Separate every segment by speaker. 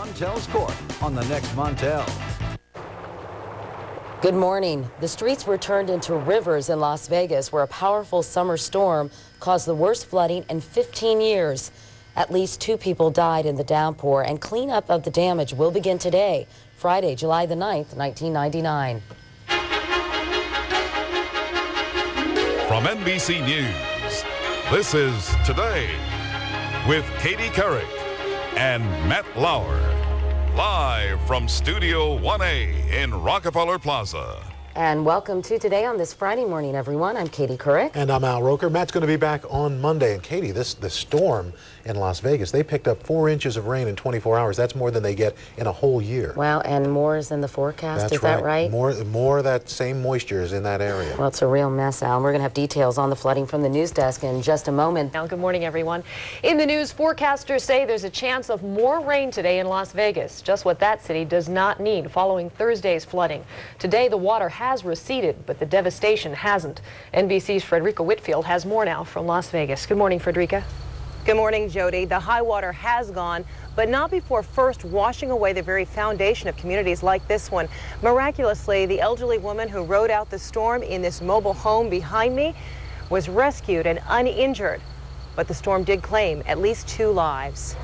Speaker 1: Montel's Court on the next Montel.
Speaker 2: Good morning. The streets were turned into rivers in Las Vegas, where a powerful summer storm caused the worst flooding in 15 years. At least 2 people died in the downpour, and cleanup of the damage will begin today, Friday, July the 9th, 1999.
Speaker 3: From NBC News, this is Today with Katie Couric and Matt Lauer, live from Studio 1A in Rockefeller Plaza.
Speaker 2: And welcome to Today on this Friday morning, everyone. I'm Katie Couric.
Speaker 4: And I'm Al Roker. Matt's going to be back on Monday. And Katie, the storm in Las Vegas, they picked up 4 inches of rain in 24 hours. That's more than they get in a whole year.
Speaker 2: Wow, and more is in the forecast,
Speaker 4: That's
Speaker 2: is that right?
Speaker 4: More of that same moisture is in that area.
Speaker 2: Well, it's a real mess, Al. And we're going to have details on the flooding from the news desk in just a moment.
Speaker 5: Now, good morning, everyone. In the news, forecasters say there's a chance of more rain today in Las Vegas, just what that city does not need following Thursday's flooding. Today, the water has receded, but the devastation hasn't. NBC's Frederica Whitfield has more now from Las Vegas. Good morning, Frederica.
Speaker 6: Good morning, Jody. The high water has gone, but not before first washing away the very foundation of communities like this one. Miraculously, the elderly woman who rode out the storm in this mobile home behind me was rescued and uninjured, but the storm did claim at least 2 lives.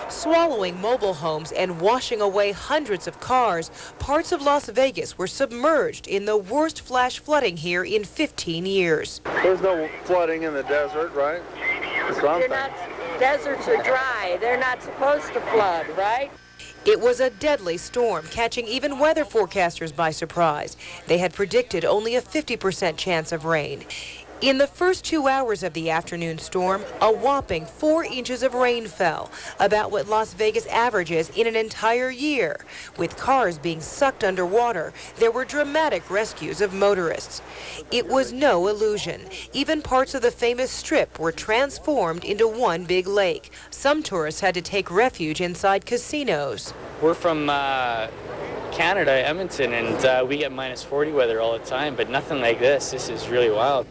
Speaker 6: Swallowing mobile homes and washing away hundreds of cars, parts of Las Vegas were submerged in the worst flash flooding here in 15 years.
Speaker 7: There's no flooding in the desert, right?
Speaker 8: Deserts are dry. They're not supposed to flood, right?
Speaker 6: It was a deadly storm, catching even weather forecasters by surprise. They had predicted only a 50% chance of rain. In the first 2 hours of the afternoon storm, a whopping 4 inches of rain fell, about what Las Vegas averages in an entire year. With cars being sucked underwater, there were dramatic rescues of motorists. It was no illusion. Even parts of the famous Strip were transformed into one big lake. Some tourists had to take refuge inside casinos.
Speaker 9: We're from Canada, Edmonton, and we get minus 40 weather all the time, but nothing like this. This is really wild.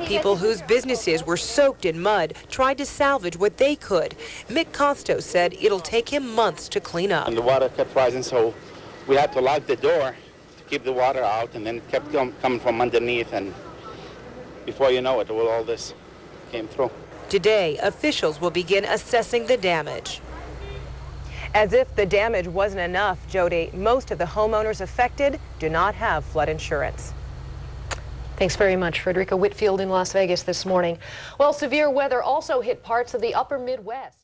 Speaker 6: People whose businesses were soaked in mud tried to salvage what they could. Mick Costos said it'll take him months to clean up.
Speaker 10: And the water kept rising, so we had to lock the door to keep the water out, and then it kept coming from underneath, and before you know it, all this came through.
Speaker 6: Today, officials will begin assessing the damage. As if the damage wasn't enough, Jody, most of the homeowners affected do not have flood insurance.
Speaker 5: Thanks very much, Frederica Whitfield in Las Vegas this morning. Well, severe weather also hit parts of the upper Midwest.